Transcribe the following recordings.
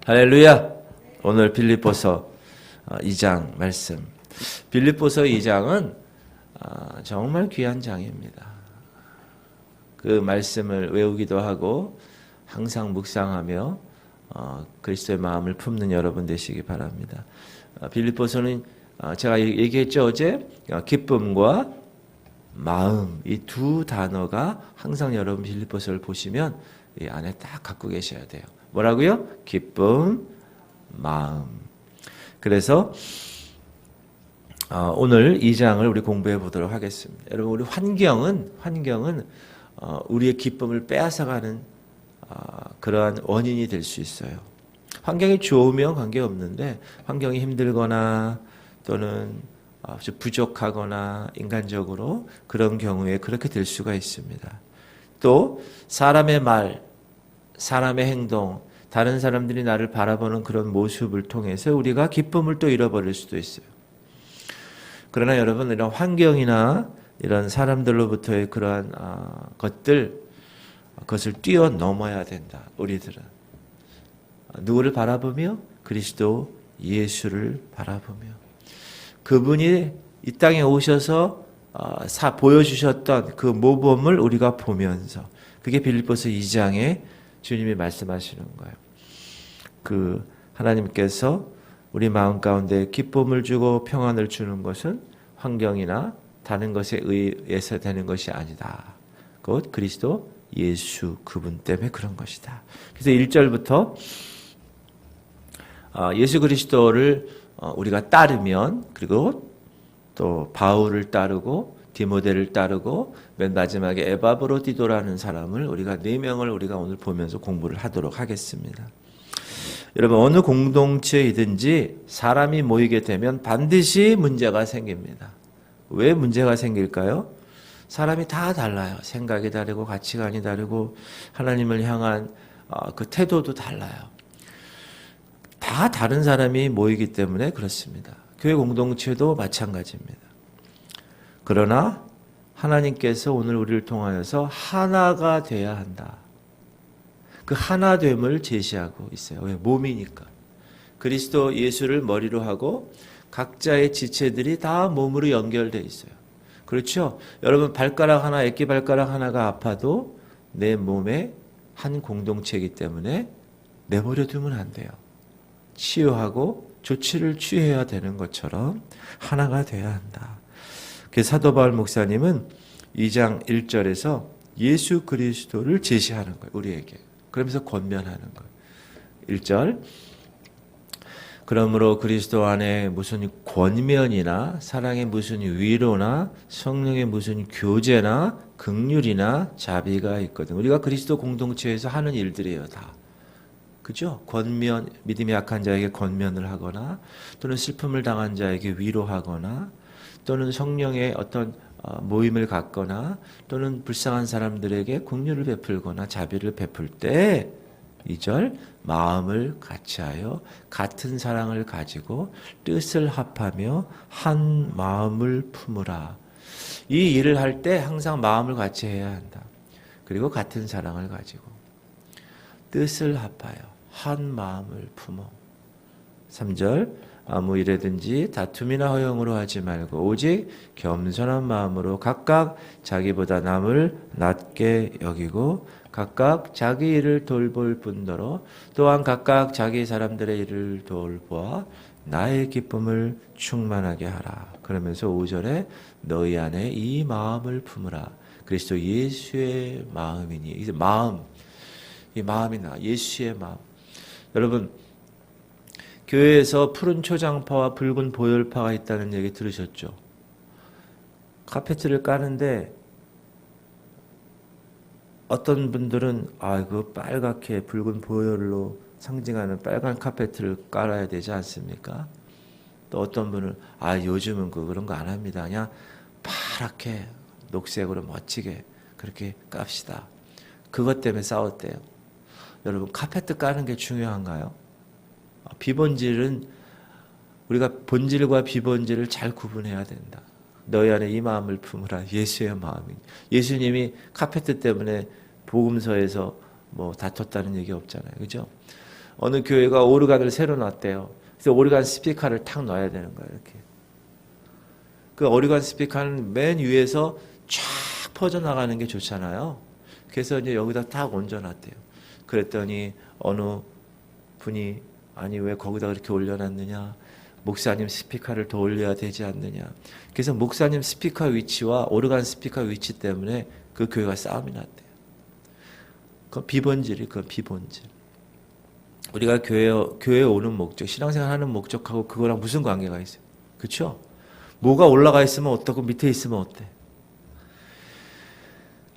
할렐루야. 오늘 빌립보서 2장 말씀. 빌립보서 2장은 정말 귀한 장입니다. 그 말씀을 외우기도 하고 항상 묵상하며 그리스도의 마음을 품는 여러분 되시기 바랍니다. 빌립보서는 제가 얘기했죠, 어제? 기쁨과 마음, 이 두 단어가 항상 여러분 빌립보서를 보시면 이 안에 딱 갖고 계셔야 돼요. 뭐라고요? 기쁨, 마음. 그래서 오늘 이 장을 우리 공부해 보도록 하겠습니다. 여러분, 우리 환경은 우리의 기쁨을 빼앗아가는 그러한 원인이 될 수 있어요. 환경이 좋으면 관계없는데 환경이 힘들거나 또는 아주 부족하거나 인간적으로 그런 경우에 그렇게 될 수가 있습니다. 또 사람의 말, 사람의 행동, 다른 사람들이 나를 바라보는 그런 모습을 통해서 우리가 기쁨을 또 잃어버릴 수도 있어요. 그러나 여러분, 이런 환경이나 이런 사람들로부터의 그러한 그것을 뛰어넘어야 된다. 우리들은 누구를 바라보며? 그리스도 예수를 바라보며 그분이 이 땅에 오셔서 보여주셨던 그 모범을 우리가 보면서, 그게 빌립보서 2장에 주님이 말씀하시는 거예요. 그 하나님께서 우리 마음 가운데 기쁨을 주고 평안을 주는 것은 환경이나 다른 것에 의해서 되는 것이 아니다. 곧 그리스도 예수 그분 때문에 그런 것이다. 그래서 1절부터 예수 그리스도를 우리가 따르면, 그리고 또 바울을 따르고 디모데를 따르고 맨 마지막에 에바브로디도라는 사람을 우리가 4명을 우리가 오늘 보면서 공부를 하도록 하겠습니다. 여러분, 어느 공동체이든지 사람이 모이게 되면 반드시 문제가 생깁니다. 왜 문제가 생길까요? 사람이 다 달라요. 생각이 다르고 가치관이 다르고 하나님을 향한 그 태도도 달라요. 다 다른 사람이 모이기 때문에 그렇습니다. 교회 공동체도 마찬가지입니다. 그러나 하나님께서 오늘 우리를 통하여서 하나가 돼야 한다. 그 하나됨을 제시하고 있어요. 왜? 몸이니까. 그리스도 예수를 머리로 하고 각자의 지체들이 다 몸으로 연결되어 있어요. 그렇죠? 여러분, 발가락 하나, 애기 발가락 하나가 아파도 내 몸에 한 공동체이기 때문에 내버려 두면 안 돼요. 치유하고 조치를 취해야 되는 것처럼 하나가 돼야 한다. 그래서 사도 바울 목사님은 2장 1절에서 예수 그리스도를 제시하는 거예요. 우리에게. 그러면서 권면하는 거예요. 1절, 그러므로 그리스도 안에 무슨 권면이나 사랑의 무슨 위로나 성령의 무슨 교제나 긍휼이나 자비가 있거든. 우리가 그리스도 공동체에서 하는 일들이에요, 다. 그죠? 권면, 믿음이 약한 자에게 권면을 하거나 또는 슬픔을 당한 자에게 위로하거나 또는 성령의 어떤 모임을 갖거나 또는 불쌍한 사람들에게 긍휼을 베풀거나 자비를 베풀 때 2절, 마음을 같이하여 같은 사랑을 가지고 뜻을 합하며 한 마음을 품으라. 이 일을 할 때 항상 마음을 같이 해야 한다. 그리고 같은 사랑을 가지고 뜻을 합하여 한 마음을 품어. 3절, 아무 일에든지 다툼이나 허용으로 하지 말고 오직 겸손한 마음으로 각각 자기보다 남을 낮게 여기고 각각 자기 일을 돌볼 뿐더러 또한 각각 자기 사람들의 일을 돌보아 나의 기쁨을 충만하게 하라. 그러면서 5절에 너희 안에 이 마음을 품으라. 그리스도 예수의 마음이니. 이제 마음, 이 마음이나 예수의 마음. 여러분, 교회에서 푸른 초장파와 붉은 보혈파가 있다는 얘기 들으셨죠? 카페트를 까는데 어떤 분들은 그 빨갛게 붉은 보혈로 상징하는 빨간 카페트를 깔아야 되지 않습니까? 또 어떤 분은 요즘은 그런 거 안 합니다. 그냥 파랗게 녹색으로 멋지게 그렇게 깝시다. 그것 때문에 싸웠대요. 여러분, 카페트 까는 게 중요한가요? 비본질은 우리가 본질과 비본질을 잘 구분해야 된다. 너희 안에 이 마음을 품으라. 예수의 마음이. 예수님이 카페트 때문에 복음서에서 다퉜다는 얘기 없잖아요. 그죠? 어느 교회가 오르간을 새로 놨대요. 그래서 오르간 스피커를 탁 놔야 되는 거예요. 이렇게. 그 오르간 스피커는 맨 위에서 쫙 퍼져나가는 게 좋잖아요. 그래서 이제 여기다 딱 얹어놨대요. 그랬더니 어느 분이 아니 왜 거기다 그렇게 올려놨느냐. 목사님 스피커를 더 올려야 되지 않느냐. 그래서 목사님 스피커 위치와 오르간 스피커 위치 때문에 그 교회가 싸움이 났대요. 그건 비본질이 그건 비본질. 우리가 교회에 오는 목적, 신앙생활 하는 목적하고 그거랑 무슨 관계가 있어요? 그렇죠? 뭐가 올라가 있으면 어떻고 밑에 있으면 어때?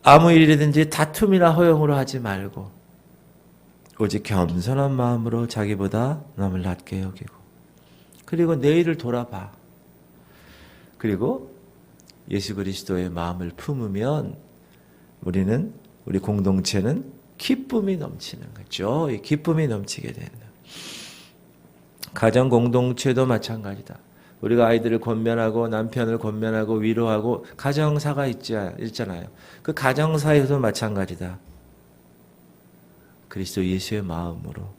아무 일이든지 다툼이나 허용으로 하지 말고 오직 겸손한 마음으로 자기보다 남을 낮게 여기고 그리고 내일을 돌아봐. 그리고 예수 그리스도의 마음을 품으면 우리 공동체는 기쁨이 넘치는 거죠. 이 기쁨이 넘치게 된다. 가정 공동체도 마찬가지다. 우리가 아이들을 권면하고 남편을 권면하고 위로하고 가정사가 있잖아요. 그 가정사에서도 마찬가지다. 그리스도 예수의 마음으로.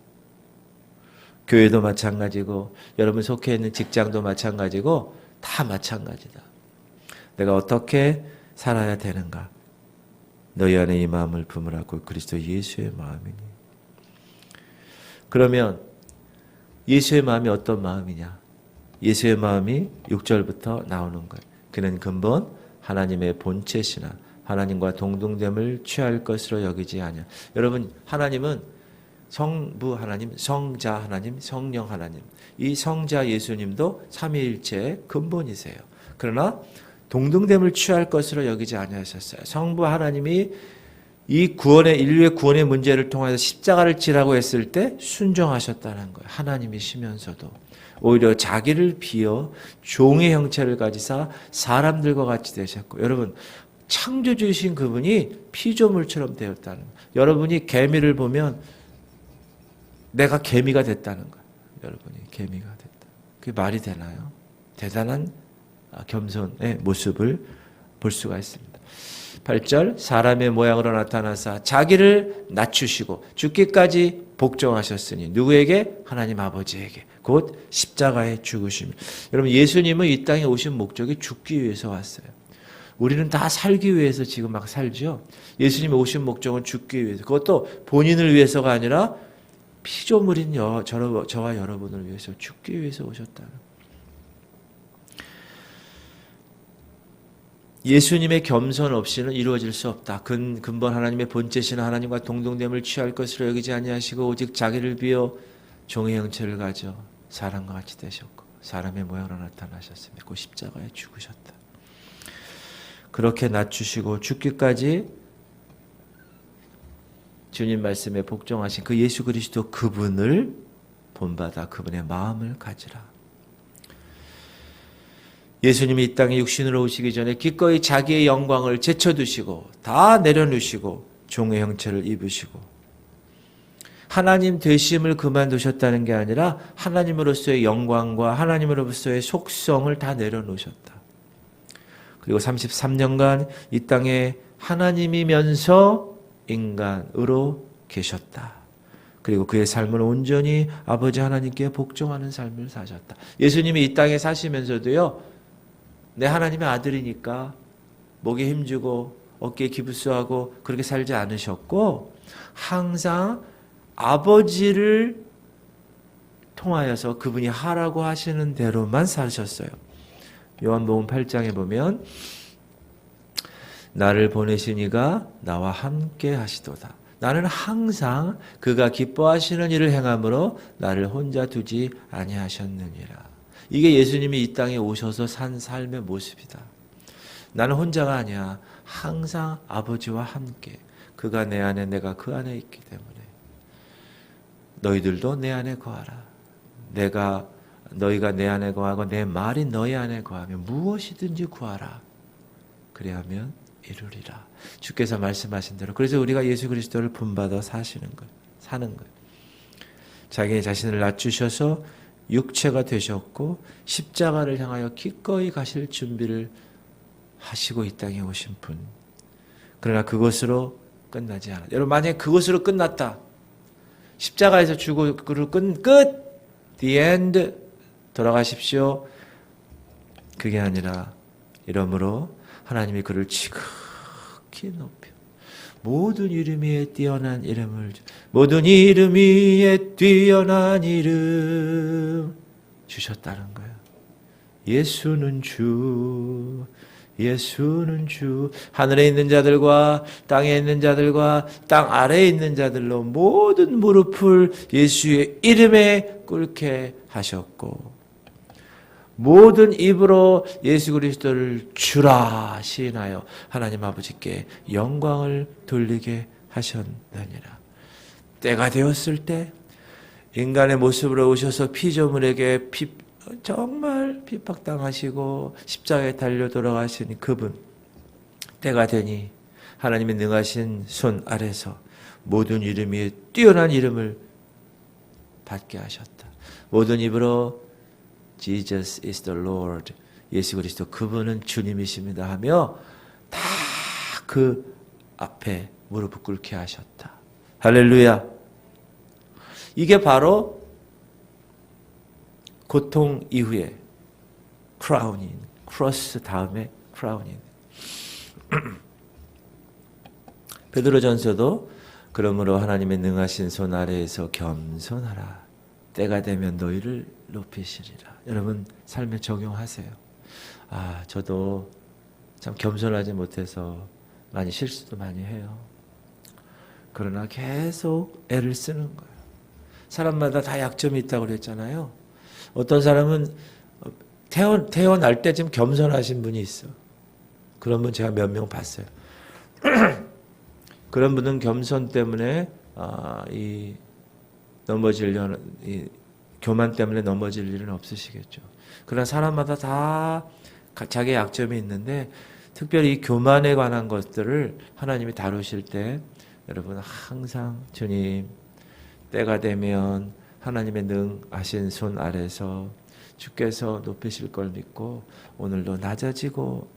교회도 마찬가지고 여러분 속해 있는 직장도 마찬가지고 다 마찬가지다. 내가 어떻게 살아야 되는가? 너희 안에 이 마음을 품으라고 그리스도 예수의 마음이니. 그러면 예수의 마음이 어떤 마음이냐? 예수의 마음이 6절부터 나오는 거예요. 그는 근본 하나님의 본체시나 하나님과 동등됨을 취할 것으로 여기지 아니하. 여러분 하나님은 성부 하나님, 성자 하나님, 성령 하나님. 이 성자 예수님도 삼위일체의 근본이세요. 그러나 동등됨을 취할 것으로 여기지 아니하셨어요. 성부 하나님이 이 인류의 구원의 문제를 통해서 십자가를 지라고 했을 때 순종하셨다는 거예요. 하나님이시면서도 오히려 자기를 비어 종의 형체를 가지사 사람들과 같이 되셨고, 여러분 창조주이신 그분이 피조물처럼 되었다는 거예요. 여러분이 개미를 보면 내가 개미가 됐다는 거예요. 여러분이 개미가 됐다. 그게 말이 되나요? 대단한 겸손의 모습을 볼 수가 있습니다. 8절 사람의 모양으로 나타나사 자기를 낮추시고 죽기까지 복종하셨으니 누구에게? 하나님 아버지에게 곧 십자가에 죽으심. 여러분 예수님은 이 땅에 오신 목적이 죽기 위해서 왔어요. 우리는 다 살기 위해서 지금 막 살죠. 예수님이 오신 목적은 죽기 위해서. 그것도 본인을 위해서가 아니라 피조물인 저와 여러분을 위해서 죽기 위해서 오셨다는. 예수님의 겸손 없이는 이루어질 수 없다. 근본 하나님의 본체신 하나님과 동등됨을 취할 것으로 여기지 아니하시고 오직 자기를 비어 종의 형체를 가져 사람과 같이 되셨고 사람의 모양으로 나타나셨으며 그 십자가에 죽으셨다. 그렇게 낮추시고 죽기까지 주님 말씀에 복종하신 그 예수 그리스도 그분을 본받아 그분의 마음을 가지라. 예수님이 이 땅에 육신으로 오시기 전에 기꺼이 자기의 영광을 제쳐두시고 다 내려놓으시고 종의 형체를 입으시고 하나님 되심을 그만두셨다는 게 아니라 하나님으로서의 영광과 하나님으로서의 속성을 다 내려놓으셨다. 그리고 33년간 이 땅에 하나님이면서 인간으로 계셨다. 그리고 그의 삶을 온전히 아버지 하나님께 복종하는 삶을 사셨다. 예수님이 이 땅에 사시면서도요. 내 하나님의 아들이니까 목에 힘주고 어깨에 기부스하고 그렇게 살지 않으셨고 항상 아버지를 통하여서 그분이 하라고 하시는 대로만 사셨어요. 요한복음 8장에 보면 나를 보내신 이가 나와 함께 하시도다. 나는 항상 그가 기뻐하시는 일을 행함으로 나를 혼자 두지 아니하셨느니라. 이게 예수님이 이 땅에 오셔서 산 삶의 모습이다. 나는 혼자가 아니야. 항상 아버지와 함께. 그가 내 안에 내가 그 안에 있기 때문에 너희들도 내 안에 거하라. 너희가 내 안에 거하고 내 말이 너희 안에 거하면 무엇이든지 구하라. 그래야면 이루리라. 주께서 말씀하신 대로. 그래서 우리가 예수 그리스도를 본받아 사는 거예요. 자기 자신을 낮추셔서 육체가 되셨고 십자가를 향하여 기꺼이 가실 준비를 하시고 이 땅에 오신 분. 그러나 그것으로 끝나지 않아. 여러분 만약에 그것으로 끝났다. 십자가에서 죽고 끝 the end 돌아가십시오. 그게 아니라 이러므로 하나님이 그를 지극히 높여 모든 이름 위에 뛰어난 이름을 모든 이름 위에 뛰어난 이름 주셨다는 거예요. 예수는 주, 예수는 주. 하늘에 있는 자들과 땅에 있는 자들과 땅 아래에 있는 자들로 모든 무릎을 예수의 이름에 꿇게 하셨고 모든 입으로 예수 그리스도를 주라 시인하여 하나님 아버지께 영광을 돌리게 하셨느니라. 때가 되었을 때 인간의 모습으로 오셔서 피조물에게 정말 핍박당하시고 십자가에 달려 돌아가신 그분, 때가 되니 하나님의 능하신 손 아래서 모든 이름 위에 뛰어난 이름을 받게 하셨다. 모든 입으로 Jesus is the Lord, 예수 그리스도 그분은 주님이십니다 하며 다 그 앞에 무릎을 꿇게 하셨다. 할렐루야. 이게 바로 고통 이후에 크라운인, 크로스 다음에 크라운인. 베드로전서도 그러므로 하나님의 능하신 손 아래에서 겸손하라. 때가 되면 너희를 높이시리라. 여러분 삶에 적용하세요. 저도 참 겸손하지 못해서 많이 실수도 많이 해요. 그러나 계속 애를 쓰는 거예요. 사람마다 다 약점이 있다고 그랬잖아요. 어떤 사람은 태어날 때쯤 겸손하신 분이 있어. 그런 분 제가 몇 명 봤어요. 그런 분은 겸손 때문에 교만 때문에 넘어질 일은 없으시겠죠. 그러나 사람마다 다 자기의 약점이 있는데 특별히 이 교만에 관한 것들을 하나님이 다루실 때 여러분 항상 주님 때가 되면 하나님의 능하신 손 아래서 주께서 높이실 걸 믿고 오늘도 낮아지고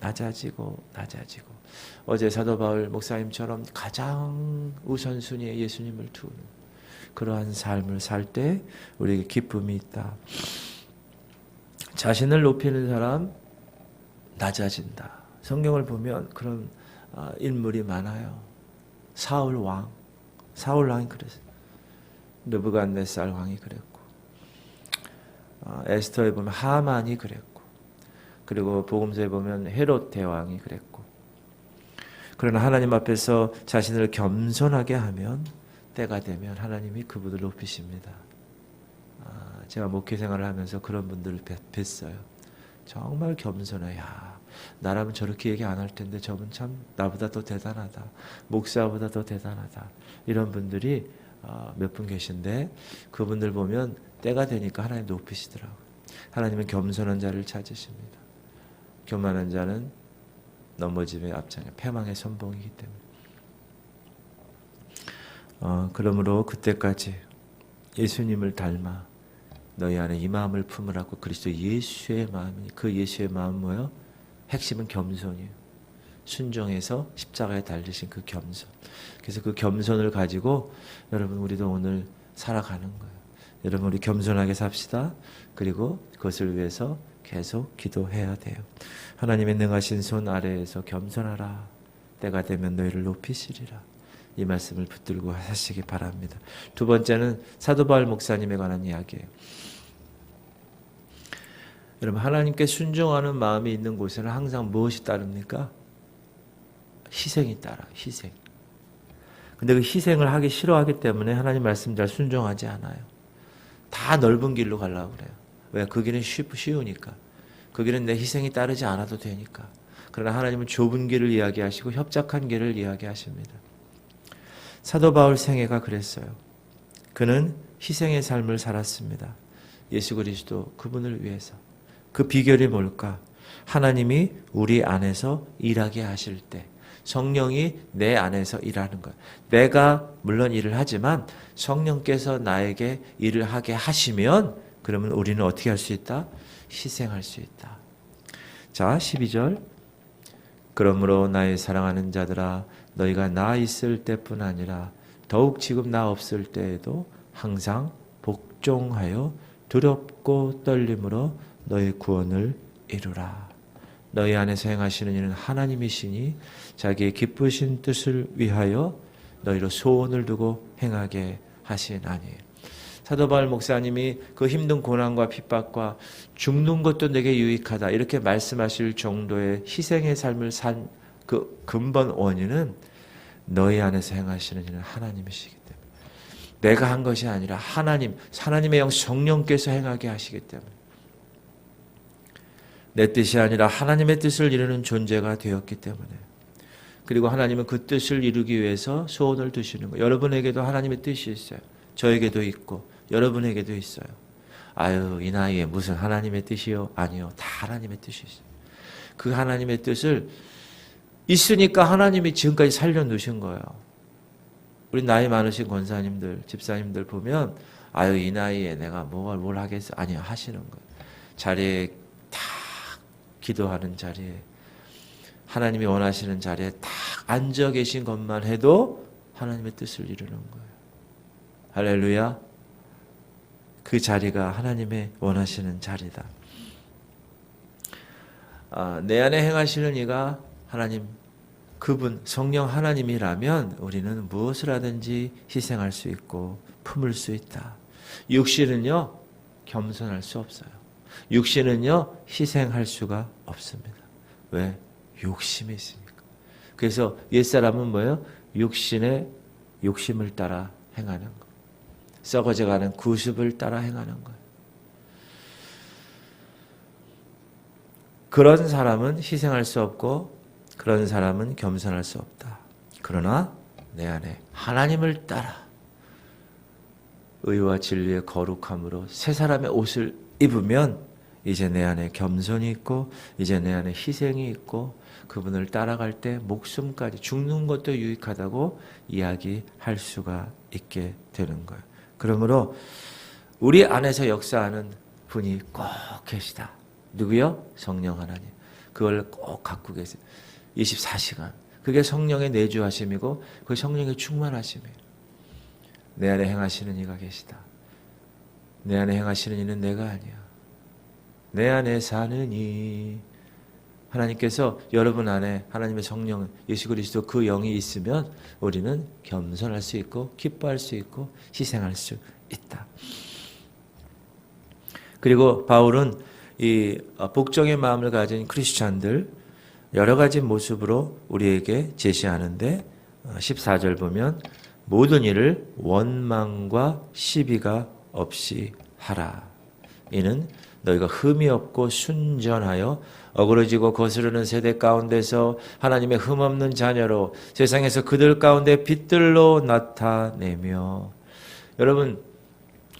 어제 사도 바울 목사님처럼 가장 우선순위에 예수님을 두는 그러한 삶을 살 때 우리에게 기쁨이 있다. 자신을 높이는 사람 낮아진다. 성경을 보면 그런 인물이 많아요. 사울 왕이 그랬어요. 느부갓네살 왕이 그랬고 에스더에 보면 하만이 그랬고 그리고 복음서에 보면 헤롯 대왕이 그랬고 그러나 하나님 앞에서 자신을 겸손하게 하면 때가 되면 하나님이 그분을 높이십니다. 제가 목회 생활을 하면서 그런 분들을 뵀어요. 정말 겸손해. 나라면 저렇게 얘기 안 할 텐데 저분 참 나보다 더 대단하다. 목사보다 더 대단하다. 이런 분들이 몇 분 계신데 그분들 보면 때가 되니까 하나님 높이시더라고요. 하나님은 겸손한 자를 찾으십니다. 교만한 자는 넘어짐의 앞장에 패망의 선봉이기 때문에 그러므로 그때까지 예수님을 닮아 너희 안에 이 마음을 품으라고 그리스도 예수의 마음이 그 예수의 마음은 뭐예요? 핵심은 겸손이에요. 순종해서 십자가에 달리신 그 겸손. 그래서 그 겸손을 가지고 여러분 우리도 오늘 살아가는 거예요. 여러분 우리 겸손하게 삽시다. 그리고 그것을 위해서 계속 기도해야 돼요. 하나님의 능하신 손 아래에서 겸손하라. 때가 되면 너희를 높이시리라. 이 말씀을 붙들고 하시기 바랍니다. 두 번째는 사도 바울 목사님에 관한 이야기예요. 여러분 하나님께 순종하는 마음이 있는 곳에는 항상 무엇이 따릅니까? 희생이 따라. 희생. 근데 그 희생을 하기 싫어하기 때문에 하나님 말씀 잘 순종하지 않아요. 다 넓은 길로 가려고 그래요. 왜? 그 길은 쉬우니까. 그 길은 내 희생이 따르지 않아도 되니까. 그러나 하나님은 좁은 길을 이야기하시고 협착한 길을 이야기하십니다. 사도 바울 생애가 그랬어요. 그는 희생의 삶을 살았습니다. 예수 그리스도 그분을 위해서. 그 비결이 뭘까? 하나님이 우리 안에서 일하게 하실 때 성령이 내 안에서 일하는 거예요. 내가 물론 일을 하지만 성령께서 나에게 일을 하게 하시면 그러면 우리는 어떻게 할 수 있다? 희생할 수 있다. 자, 12절. 그러므로 나의 사랑하는 자들아 너희가 나 있을 때뿐 아니라 더욱 지금 나 없을 때에도 항상 복종하여 두렵고 떨림으로 너의 구원을 이루라. 너희 안에서 행하시는 이는 하나님이시니 자기의 기쁘신 뜻을 위하여 너희로 소원을 두고 행하게 하시나니. 사도 바울 목사님이 그 힘든 고난과 핍박과 죽는 것도 내게 유익하다 이렇게 말씀하실 정도의 희생의 삶을 산 그 근본 원인은 너희 안에서 행하시는 이는 하나님이시기 때문에, 내가 한 것이 아니라 하나님의 영 성령께서 행하게 하시기 때문에, 내 뜻이 아니라 하나님의 뜻을 이루는 존재가 되었기 때문에, 그리고 하나님은 그 뜻을 이루기 위해서 소원을 두시는 거예요. 여러분에게도 하나님의 뜻이 있어요. 저에게도 있고 여러분에게도 있어요. 아유, 이 나이에 무슨 하나님의 뜻이요? 아니요. 다 하나님의 뜻이 있어요. 그 하나님의 뜻을 있으니까 하나님이 지금까지 살려놓으신 거예요. 우리 나이 많으신 권사님들, 집사님들 보면 아유, 이 나이에 내가 뭘 하겠어? 아니요. 하시는 거예요. 자리에 다 기도하는 자리에, 하나님이 원하시는 자리에 딱 앉아 계신 것만 해도 하나님의 뜻을 이루는 거예요. 할렐루야. 그 자리가 하나님의 원하시는 자리다. 내 안에 행하시는 이가 하나님, 그분 성령 하나님이라면 우리는 무엇을 하든지 희생할 수 있고 품을 수 있다. 육신은요, 겸손할 수 없어요. 육신은요, 희생할 수가 없습니다. 왜? 욕심이 있으니까. 그래서 옛사람은 뭐예요? 육신의 욕심을 따라 행하는 거, 썩어져가는 구습을 따라 행하는 거예요. 그런 사람은 희생할 수 없고 그런 사람은 겸손할 수 없다. 그러나 내 안에 하나님을 따라 의와 진리의 거룩함으로 새 사람의 옷을 입으면 이제 내 안에 겸손이 있고 이제 내 안에 희생이 있고 그분을 따라갈 때 목숨까지 죽는 것도 유익하다고 이야기할 수가 있게 되는 거예요. 그러므로 우리 안에서 역사하는 분이 꼭 계시다. 누구요? 성령 하나님. 그걸 꼭 갖고 계세요. 24시간. 그게 성령의 내주하심이고 그 성령의 충만하심이에요. 내 안에 행하시는 이가 계시다. 내 안에 행하시는 이는 내가 아니야. 내 안에 사는 이. 하나님께서 여러분 안에 하나님의 성령 예수 그리스도 그 영이 있으면 우리는 겸손할 수 있고 기뻐할 수 있고 희생할 수 있다. 그리고 바울은 이 복종의 마음을 가진 크리스찬들 여러 가지 모습으로 우리에게 제시하는데 14절 보면 모든 일을 원망과 시비가 없이 하라. 이는 너희가 흠이 없고 순전하여 어그러지고 거스르는 세대 가운데서 하나님의 흠없는 자녀로 세상에서 그들 가운데 빛들로 나타내며. 여러분,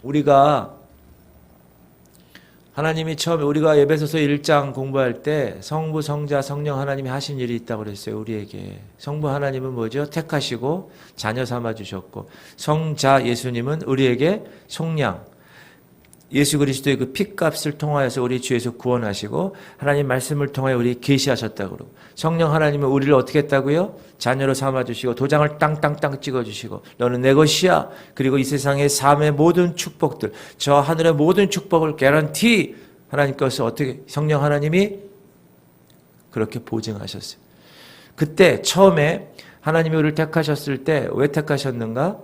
우리가 하나님이 처음에 우리가 에베소서 1장 공부할 때 성부, 성자, 성령 하나님이 하신 일이 있다고 그랬어요. 우리에게. 성부 하나님은 뭐죠? 택하시고 자녀 삼아 주셨고, 성자 예수님은 우리에게 속량, 예수 그리스도의 그 피값을 통하여서 우리 죄에서 구원하시고 하나님 말씀을 통하여 우리 계시하셨다고 그러고, 성령 하나님은 우리를 어떻게 했다고요? 자녀로 삼아주시고 도장을 땅땅땅 찍어주시고 너는 내 것이야. 그리고 이 세상의 삶의 모든 축복들, 저 하늘의 모든 축복을 개런티 하나님께서 어떻게, 성령 하나님이 그렇게 보증하셨어요. 그때 처음에 하나님이 우리를 택하셨을 때 왜 택하셨는가?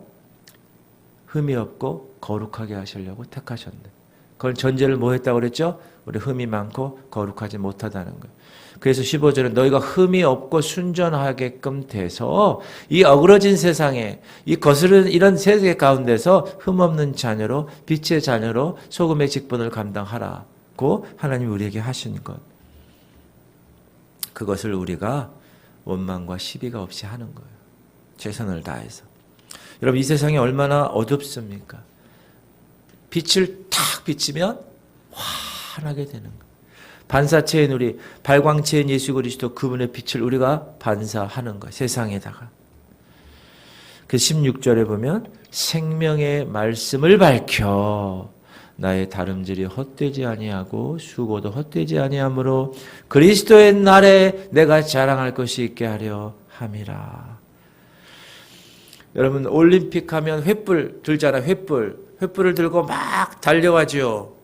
흠이 없고 거룩하게 하시려고 택하셨네. 그건 전제를 뭐 했다고 그랬죠? 우리 흠이 많고 거룩하지 못하다는 거예요. 그래서 15절은 너희가 흠이 없고 순전하게끔 돼서 이 어그러진 세상에 이 거스른 이런 세계 가운데서 흠없는 자녀로, 빛의 자녀로 소금의 직분을 감당하라고 하나님이 우리에게 하신 것, 그것을 우리가 원망과 시비가 없이 하는 거예요. 최선을 다해서. 여러분, 이 세상이 얼마나 어둡습니까? 빛을 탁 비치면 환하게 되는 거예요. 반사체인 우리, 발광체인 예수 그리스도 그분의 빛을 우리가 반사하는 거예요. 세상에다가. 그 16절에 보면 생명의 말씀을 밝혀 나의 다름질이 헛되지 아니하고 수고도 헛되지 아니하므로 그리스도의 날에 내가 자랑할 것이 있게 하려 함이라. 여러분, 올림픽 하면 횃불 들잖아요. 횃불. 횃불을 들고 막 달려가죠.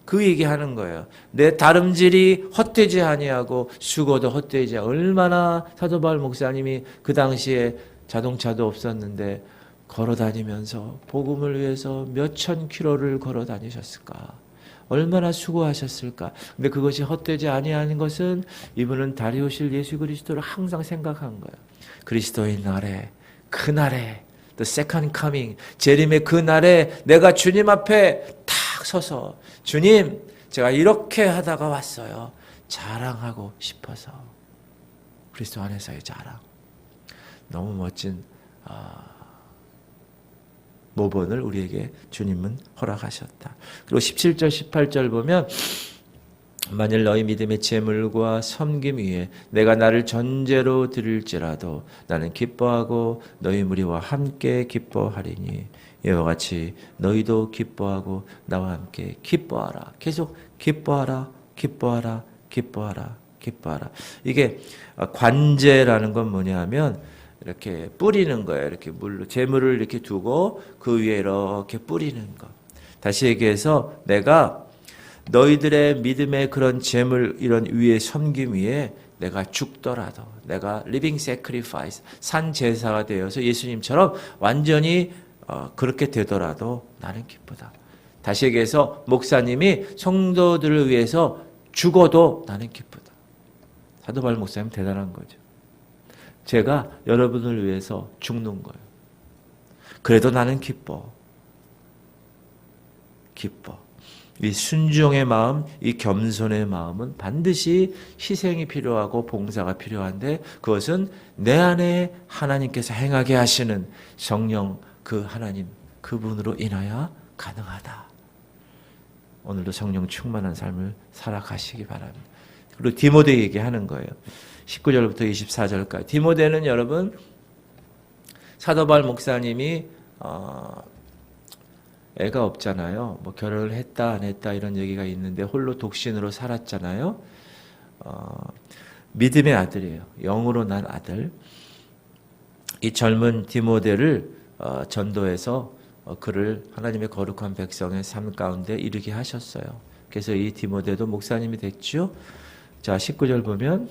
그 얘기하는 거예요. 내 다름질이 헛되지 아니하고 수고도 헛되지. 얼마나 사도 바울 목사님이 그 당시에 자동차도 없었는데 걸어 다니면서 복음을 위해서 몇천 킬로를 걸어 다니셨을까? 얼마나 수고하셨을까? 근데 그것이 헛되지 아니하는 것은 이분은 다리오실 예수 그리스도를 항상 생각한 거예요. 그리스도의 날에, 그 날에, the second coming, 재림의 그 날에 내가 주님 앞에 탁 서서 주님, 제가 이렇게 하다가 왔어요. 자랑하고 싶어서. 그리스도 안에서의 자랑. 너무 멋진 모본을 우리에게 주님은 허락하셨다. 그리고 17절 18절 보면 만일 너희 믿음의 재물과 섬김 위에 내가 나를 전제로 드릴지라도 나는 기뻐하고 너희 무리와 함께 기뻐하리니 이와 같이 너희도 기뻐하고 나와 함께 기뻐하라. 계속 기뻐하라, 기뻐하라, 기뻐하라, 기뻐하라. 이게 관제라는 건 뭐냐 하면 이렇게 뿌리는 거예요. 이렇게 물로 재물을 이렇게 두고 그 위에 이렇게 뿌리는 거. 다시 얘기해서 내가 너희들의 믿음의 그런 재물 이런 위에 섬김 위에 내가 죽더라도 내가 living sacrifice 산 제사가 되어서 예수님처럼 완전히 그렇게 되더라도 나는 기쁘다. 다시 얘기해서 목사님이 성도들을 위해서 죽어도 나는 기쁘다. 사도 바울 목사님 대단한 거죠. 제가 여러분을 위해서 죽는 거예요. 그래도 나는 기뻐. 기뻐. 이 순종의 마음, 이 겸손의 마음은 반드시 희생이 필요하고 봉사가 필요한데 그것은 내 안에 하나님께서 행하게 하시는 성령 그 하나님 그분으로 인하여 가능하다. 오늘도 성령 충만한 삶을 살아가시기 바랍니다. 그리고 디모데에게 하는 거예요. 19절부터 24절까지. 디모데는 여러분 사도 바울 목사님이 애가 없잖아요. 뭐 결혼을 했다 안 했다 이런 얘기가 있는데 홀로 독신으로 살았잖아요. 믿음의 아들이에요. 영으로 난 아들. 이 젊은 디모데를 전도해서 그를 하나님의 거룩한 백성의 삶 가운데 이르게 하셨어요. 그래서 이 디모데도 목사님이 됐죠. 자, 19절 보면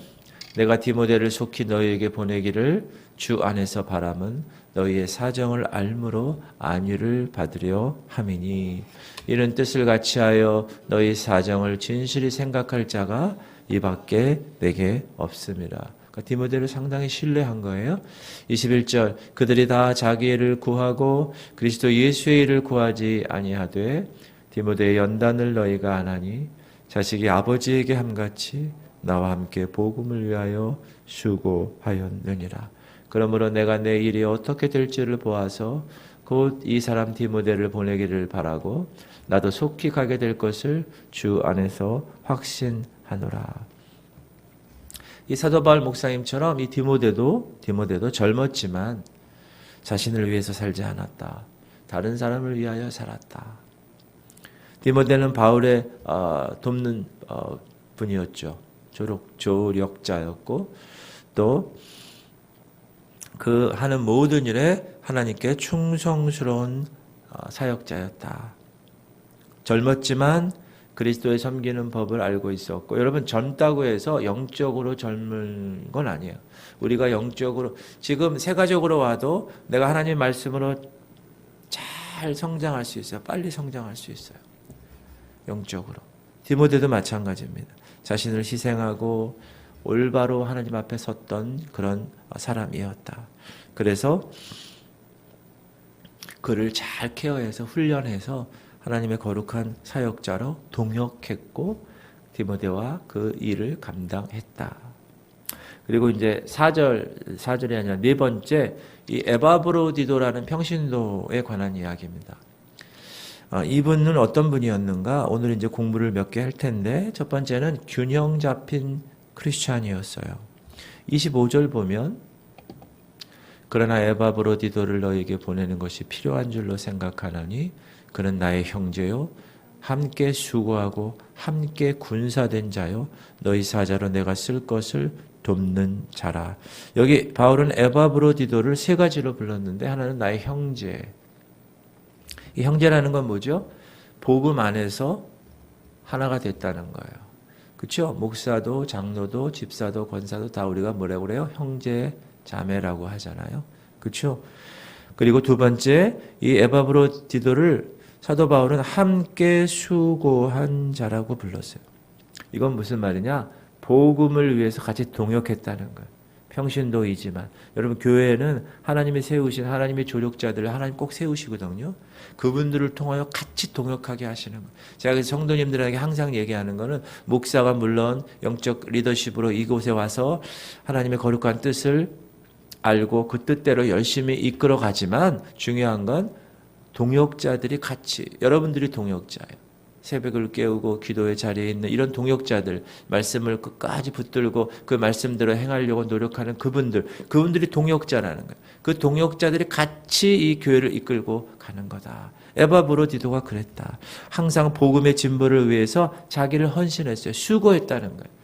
내가 디모데를 속히 너희에게 보내기를 주 안에서 바람은 너희의 사정을 알므로 안위를 받으려 함이니 이런 뜻을 같이하여 너희 사정을 진실히 생각할 자가 이 밖에 내게 없습니다. 그러니까 디모데를 상당히 신뢰한 거예요. 21절 그들이 다 자기 일을 구하고 그리스도 예수의 일을 구하지 아니하되 디모데의 연단을 너희가 안 하니 자식이 아버지에게 함같이 나와 함께 복음을 위하여 수고하였느니라. 그러므로 내가 내 일이 어떻게 될지를 보아서 곧 이 사람 디모데를 보내기를 바라고 나도 속히 가게 될 것을 주 안에서 확신하노라. 이 사도 바울 목사님처럼 이 디모데도 젊었지만 자신을 위해서 살지 않았다. 다른 사람을 위하여 살았다. 디모데는 바울의 돕는 분이었죠. 조력자였고 또 그 하는 모든 일에 하나님께 충성스러운 사역자였다. 젊었지만 그리스도의 섬기는 법을 알고 있었고 여러분 젊다고 해서 영적으로 젊은 건 아니에요. 우리가 영적으로 지금 세가적으로 와도 내가 하나님의 말씀으로 잘 성장할 수 있어요. 빨리 성장할 수 있어요. 영적으로. 디모데도 마찬가지입니다. 자신을 희생하고 올바로 하나님 앞에 섰던 그런 사람이었다. 그래서 그를 잘 케어해서 훈련해서 하나님의 거룩한 사역자로 동역했고 디모데와 그 일을 감당했다. 그리고 이제 4절이 아니라 네 번째 이 에바브로디도라는 평신도에 관한 이야기입니다. 이분은 어떤 분이었는가? 오늘 이제 공부를 몇 개 할 텐데 첫 번째는 균형 잡힌 크리스찬이었어요. 25절 보면 그러나 에바브로디도를 너에게 보내는 것이 필요한 줄로 생각하노니 그는 나의 형제요 함께 수고하고 함께 군사된 자요 너희 사자로 내가 쓸 것을 돕는 자라. 여기 바울은 에바브로디도를 세 가지로 불렀는데 하나는 나의 형제. 이 형제라는 건 뭐죠? 복음 안에서 하나가 됐다는 거예요. 그렇죠? 목사도 장로도 집사도 권사도 다 우리가 뭐라고 그래요? 형제 자매라고 하잖아요. 그렇죠? 그리고 두 번째, 이 에바브로디도를 사도 바울은 함께 수고한 자라고 불렀어요. 이건 무슨 말이냐? 복음을 위해서 같이 동역했다는 거예요. 평신도이지만 여러분, 교회에는 하나님이 세우신 하나님의 조력자들을 하나님 꼭 세우시거든요. 그분들을 통하여 같이 동역하게 하시는 거예요. 제가 그래서 성도님들에게 항상 얘기하는 거는, 목사가 물론 영적 리더십으로 이곳에 와서 하나님의 거룩한 뜻을 알고 그 뜻대로 열심히 이끌어 가지만, 중요한 건 동역자들이 같이, 여러분들이 동역자예요. 새벽을 깨우고 기도의 자리에 있는 이런 동역자들, 말씀을 끝까지 붙들고 그 말씀대로 행하려고 노력하는 그분들이 동역자라는 거예요. 그 동역자들이 같이 이 교회를 이끌고 가는 거다. 에바브로디도가 그랬다. 항상 복음의 진보를 위해서 자기를 헌신했어요. 수고했다는 거예요.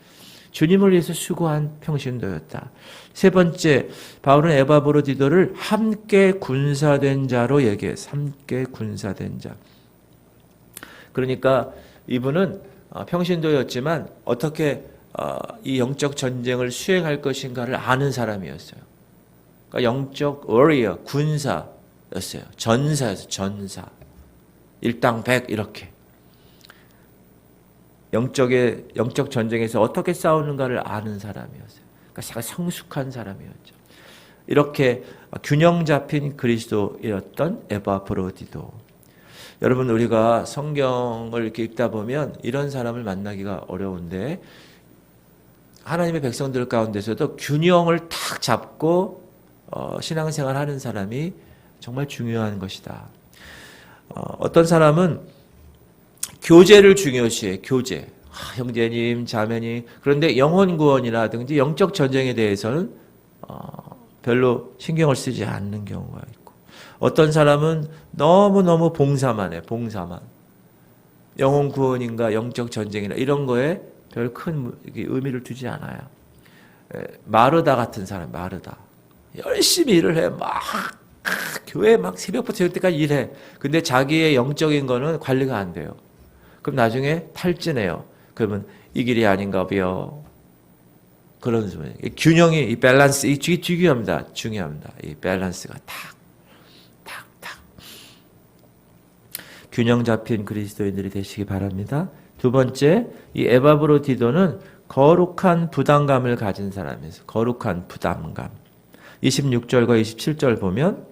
주님을 위해서 수고한 평신도였다. 세 번째, 바울은 에바브로디도를 함께 군사된 자로 얘기해요. 함께 군사된 자. 그러니까 이분은 평신도였지만 어떻게 이 영적 전쟁을 수행할 것인가를 아는 사람이었어요. 그러니까 영적 워리어, 군사였어요. 전사였어요. 전사. 일당백 이렇게. 영적 전쟁에서 어떻게 싸우는가를 아는 사람이었어요. 그러니까 성숙한 사람이었죠. 이렇게 균형 잡힌 그리스도였던 에바브로디도. 여러분, 우리가 성경을 이렇게 읽다 보면 이런 사람을 만나기가 어려운데, 하나님의 백성들 가운데서도 균형을 탁 잡고 신앙생활 하는 사람이 정말 중요한 것이다. 어떤 사람은 교제를 중요시해. 교제. 형제님, 자매님. 그런데 영혼 구원이라든지 영적 전쟁에 대해서는 별로 신경을 쓰지 않는 경우가 있고, 어떤 사람은 너무너무 봉사만 해. 봉사만. 영혼 구원인가 영적 전쟁이나 이런 거에 별 큰 의미를 두지 않아요. 마르다 같은 사람, 마르다. 열심히 일을 해. 교회 새벽부터 저녁 때까지 일해. 근데 자기의 영적인 거는 관리가 안 돼요. 그럼 나중에 탈진해요. 그러면 이 길이 아닌가 봐요. 그런 소리. 균형이, 이 밸런스, 이 중요합니다. 중요합니다. 이 밸런스가 탁. 균형 잡힌 그리스도인들이 되시기 바랍니다. 두 번째, 이 에바브로디도는 거룩한 부담감을 가진 사람이에요. 거룩한 부담감. 26절과 27절 보면,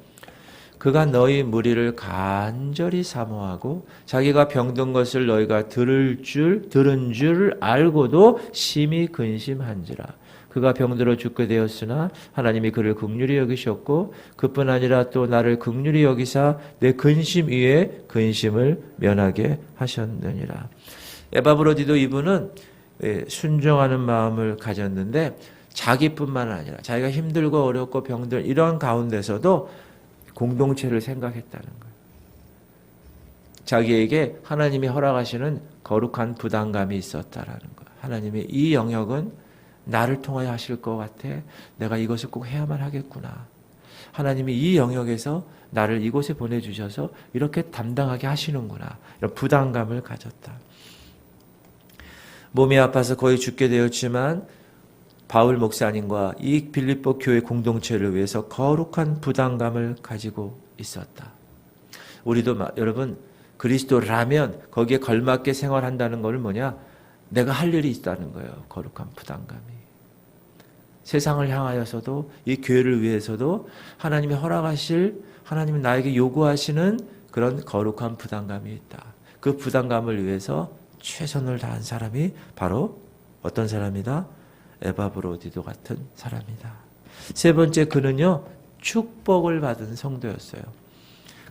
그가 너희 무리를 간절히 사모하고 자기가 병든 것을 너희가 들은 줄 알고도 심히 근심한지라. 그가 병들어 죽게 되었으나 하나님이 그를 긍휼히 여기셨고, 그뿐 아니라 또 나를 긍휼히 여기사 내 근심 위에 근심을 면하게 하셨느니라. 에바브로디도 이분은 순종하는 마음을 가졌는데, 자기뿐만 아니라 자기가 힘들고 어렵고 병들 이런 가운데서도 공동체를 생각했다는 거예요. 자기에게 하나님이 허락하시는 거룩한 부담감이 있었다라는 거예요. 하나님이 이 영역은 나를 통하여 하실 것 같아. 내가 이것을 꼭 해야만 하겠구나. 하나님이 이 영역에서 나를 이곳에 보내주셔서 이렇게 담당하게 하시는구나. 이런 부담감을 가졌다. 몸이 아파서 거의 죽게 되었지만 바울 목사님과 이 빌립보 교회 공동체를 위해서 거룩한 부담감을 가지고 있었다. 우리도 여러분, 그리스도라면 거기에 걸맞게 생활한다는 것은 뭐냐? 내가 할 일이 있다는 거예요. 거룩한 부담감이. 세상을 향하여서도 이 교회를 위해서도 하나님이 허락하실, 하나님이 나에게 요구하시는 그런 거룩한 부담감이 있다. 그 부담감을 위해서 최선을 다한 사람이 바로 어떤 사람이다? 에바브로디도 같은 사람이다. 세 번째, 그는요 축복을 받은 성도였어요.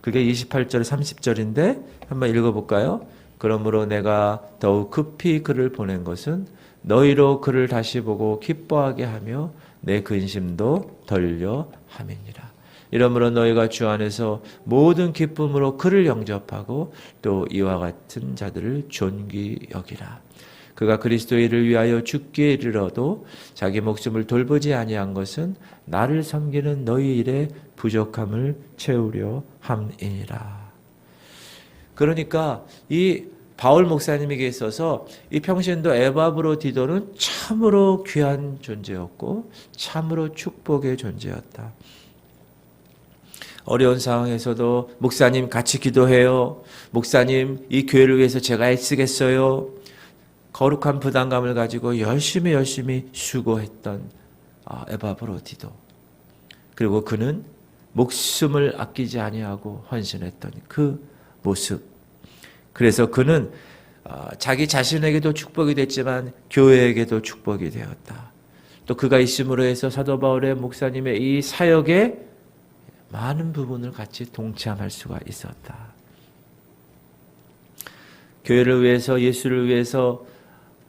그게 28절 30절인데 한번 읽어볼까요? 그러므로 내가 더욱 급히 그를 보낸 것은 너희로 그를 다시 보고 기뻐하게 하며 내 근심도 덜려 함이니라. 이러므로 너희가 주 안에서 모든 기쁨으로 그를 영접하고 또 이와 같은 자들을 존귀 여기라. 그가 그리스도의 일을 위하여 죽기에 이르러도 자기 목숨을 돌보지 아니한 것은 나를 섬기는 너희 일의 부족함을 채우려 함이니라. 그러니까 이 바울 목사님에게 있어서 이 평신도 에바브로디도는 참으로 귀한 존재였고 참으로 축복의 존재였다. 어려운 상황에서도 목사님 같이 기도해요. 목사님 이 교회를 위해서 제가 애쓰겠어요. 거룩한 부담감을 가지고 열심히 수고했던 에바브로디도. 그리고 그는 목숨을 아끼지 아니하고 헌신했던 그 모습. 그래서 그는 자기 자신에게도 축복이 됐지만 교회에게도 축복이 되었다. 또 그가 있음으로 해서 사도 바울의 목사님의 이 사역에 많은 부분을 같이 동참할 수가 있었다. 교회를 위해서, 예수를 위해서,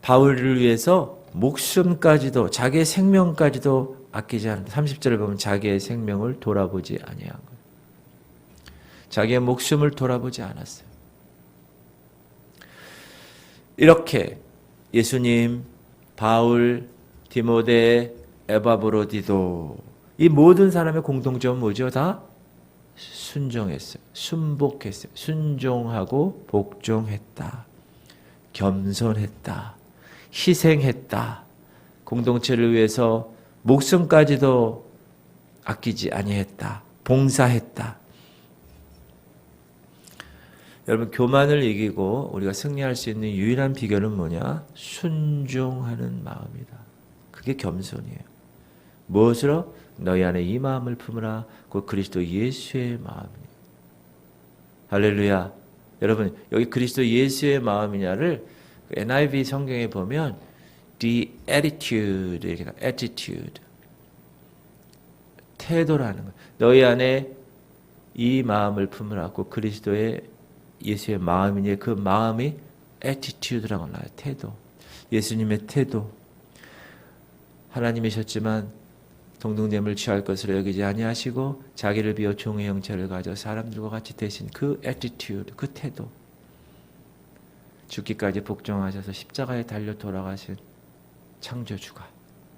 바울을 위해서 목숨까지도, 자기의 생명까지도 아끼지 않는다. 30절을 보면 자기의 생명을 돌아보지 아니한 것. 자기의 목숨을 돌아보지 않았어요. 이렇게 예수님, 바울, 디모데, 에바브로디도 이 모든 사람의 공통점은 뭐죠? 다 순종했어요. 순복했어요. 순종하고 복종했다. 겸손했다. 희생했다. 공동체를 위해서 목숨까지도 아끼지 아니했다. 봉사했다. 여러분, 교만을 이기고 우리가 승리할 수 있는 유일한 비결은 뭐냐? 순종하는 마음이다. 그게 겸손이에요. 무엇으로? 너희 안에 이 마음을 품으라. 곧 그리스도 예수의 마음이에요. 할렐루야. 여러분, 여기 그리스도 예수의 마음이냐를 NIV 성경에 보면 the attitude, 이렇게 attitude, 태도라는 거예요. 너희 안에 이 마음을 품으라. 곧 그리스도의 예수의 마음이니 그 마음이 attitude라고 나와요. 태도. 예수님의 태도. 하나님이셨지만 동등됨을 취할 것으로 여기지 아니하시고 자기를 비워 종의 형체를 가져 사람들과 같이 되신 그 attitude, 그 태도. 죽기까지 복종하셔서 십자가에 달려 돌아가신 창조주가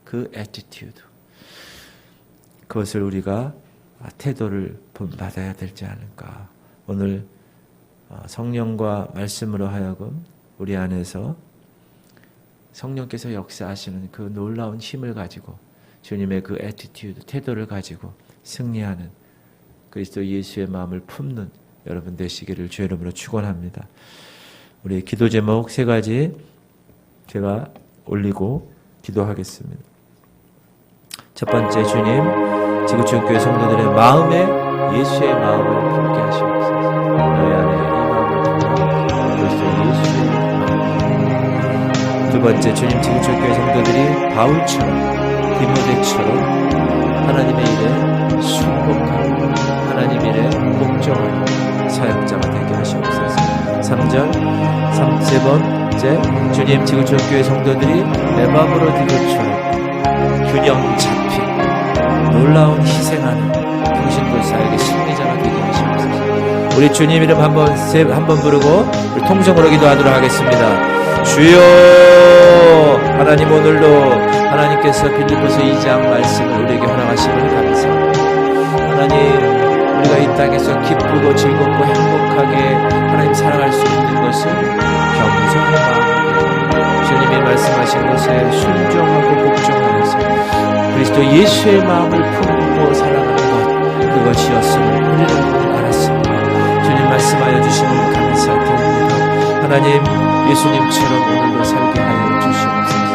그 attitude. 그것을 우리가 태도를 본받아야 되지 않을까. 오늘 성령과 말씀으로 하여금 우리 안에서 성령께서 역사하시는 그 놀라운 힘을 가지고 주님의 그 애티튜드, 태도를 가지고 승리하는 그리스도 예수의 마음을 품는 여러분 되시기를 주의 이름으로 축원합니다. 우리 기도 제목 3가지 제가 올리고 기도하겠습니다. 첫 번째, 주님, 지구촌교회 성도들의 마음에 예수의 마음을 품게 하시옵소서. 너희 안에 이 마음을 품으라. 그리스도 예수의 마음. 두 번째, 주님, 지구촌교회 성도들이 바울처럼 디모데처럼 하나님의 일에 순복하고 하나님 일에 복종하는 사역자가 되게 하시옵소서. 3절, 세 번째, 주님, 지구촌교회 성도들이 에바브로디도처럼 균형 잡힌 놀라운 희생하는 평신도 사역의 승리자가 되게 하시옵소서. 우리 주님 이름 한번 부르고 우리 통성으로 기도하도록 하겠습니다. 주여, 하나님, 오늘도 하나님께서 빌립보서 2장 말씀을 우리에게 허락하심을 감사합니다. 하나님, 우리가 이 땅에서 기쁘고 즐겁고 행복하게 하나님 사랑할 수 있는 것은 겸손한 마음, 주님이 말씀하신 것에 순종하고 복종하면서 그리스도 예수의 마음을 품고 살아가는 것, 그것이었음을 우리는 오늘 알았습니다. 주님 말씀하여 주시면 감사드립니다. 하나님, 예수님처럼 오늘도 살게 하여 주시옵소서.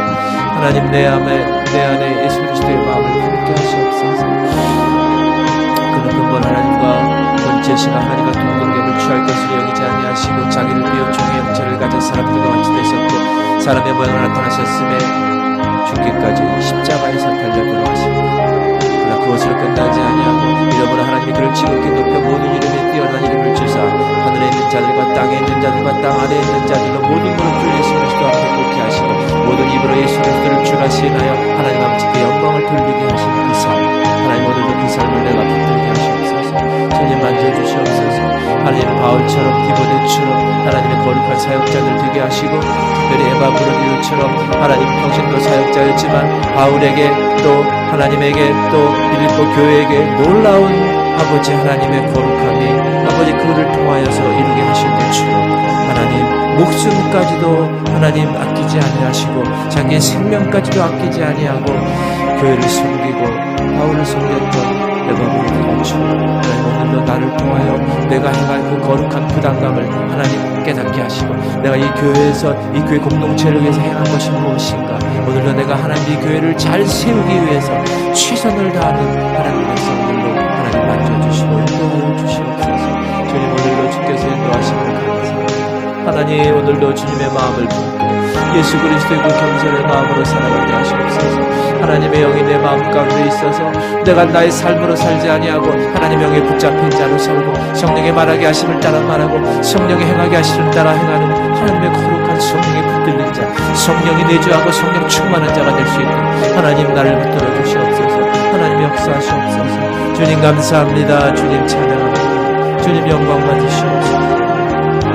하나님, 내 안에 예수 그리스도의 마음을 품게 하시옵소서. 그는 근본 하나님과 번제신 하나님과 동등됨을 취할 것으로 여기지 아니하시고 자기를 비워 종의 형체를 가진 사람들과 같이 되셨고 사람의 모양을 나타나셨음에 죽기까지 십자가에서 달려 돌아가십니다. 그러나 그것으로 끝나지 아니하고 이러므로 하나님이 그를 지극히 높여 모든 이름에 뛰어난 이름을 주사 하늘에 있는 자들과 땅에 있는 자들과 땅 아래에 있는 자들로 모든 무릎을 예수 그리스도 앞에 꿇게 하시고 모든 입으로 예수 그리스도를 주라 시인하여 하나님 아버지께 영광을 돌리게 하시는 그 삶, 하나님 오늘도 그 삶을 내가 붙들게 하시옵소서. 주님 만져주시옵소서. 하나님 바울처럼 디모데처럼 하나님의 거룩한 사역자들 되게 하시고 특별히 에바브로디도처럼 하나님 평신도 사역자였지만 바울에게 또 하나님에게 또 빌립보 교회에게 놀라운 아버지 하나님의 거룩함이 아버지 끝까지 그를 통하여서 이루게 하신 것처럼 하나님 목숨까지도 하나님 아끼지 아니하시고 자기의 생명까지도 아끼지 아니하고 교회를 섬기고 바울을 섬겼던 에바브로의 것처럼 하나님 오늘도 나를 통하여 내가 행할 그 거룩한 부담감을 하나님 깨닫게 하시고 내가 이 교회에서 이 교회 공동체를 위해서 행한 것이 무엇인가 오늘도 내가 하나님 이 교회를 잘 세우기 위해서 최선을 다하는 하나님의 백성들로 하나님 만져주시고 인도하여 주시옵소서. 주님 오늘도 주께서 인도하심을 감사합니다. 하나님 오늘도 주님의 마음을 품고 예수 그리스도의 그 겸손의 마음으로 살아가게 하시옵소서. 하나님의 영이 내 마음 가운데 있어서 내가 나의 삶으로 살지 아니하고 하나님의 영에 붙잡힌 자로 살고 성령의 말하게 하심을 따라 말하고 성령의 행하게 하심을 따라 행하는 하나님의 거룩한 성령에 붙들린 자 성령이 내주하고 성령 충만한 자가 될 수 있도록 하나님 나를 붙들어 주시옵소서. 하나님 역사하시옵소서. 주님 감사합니다. 주님 찬양합니다. 주님 영광 받으시옵소서.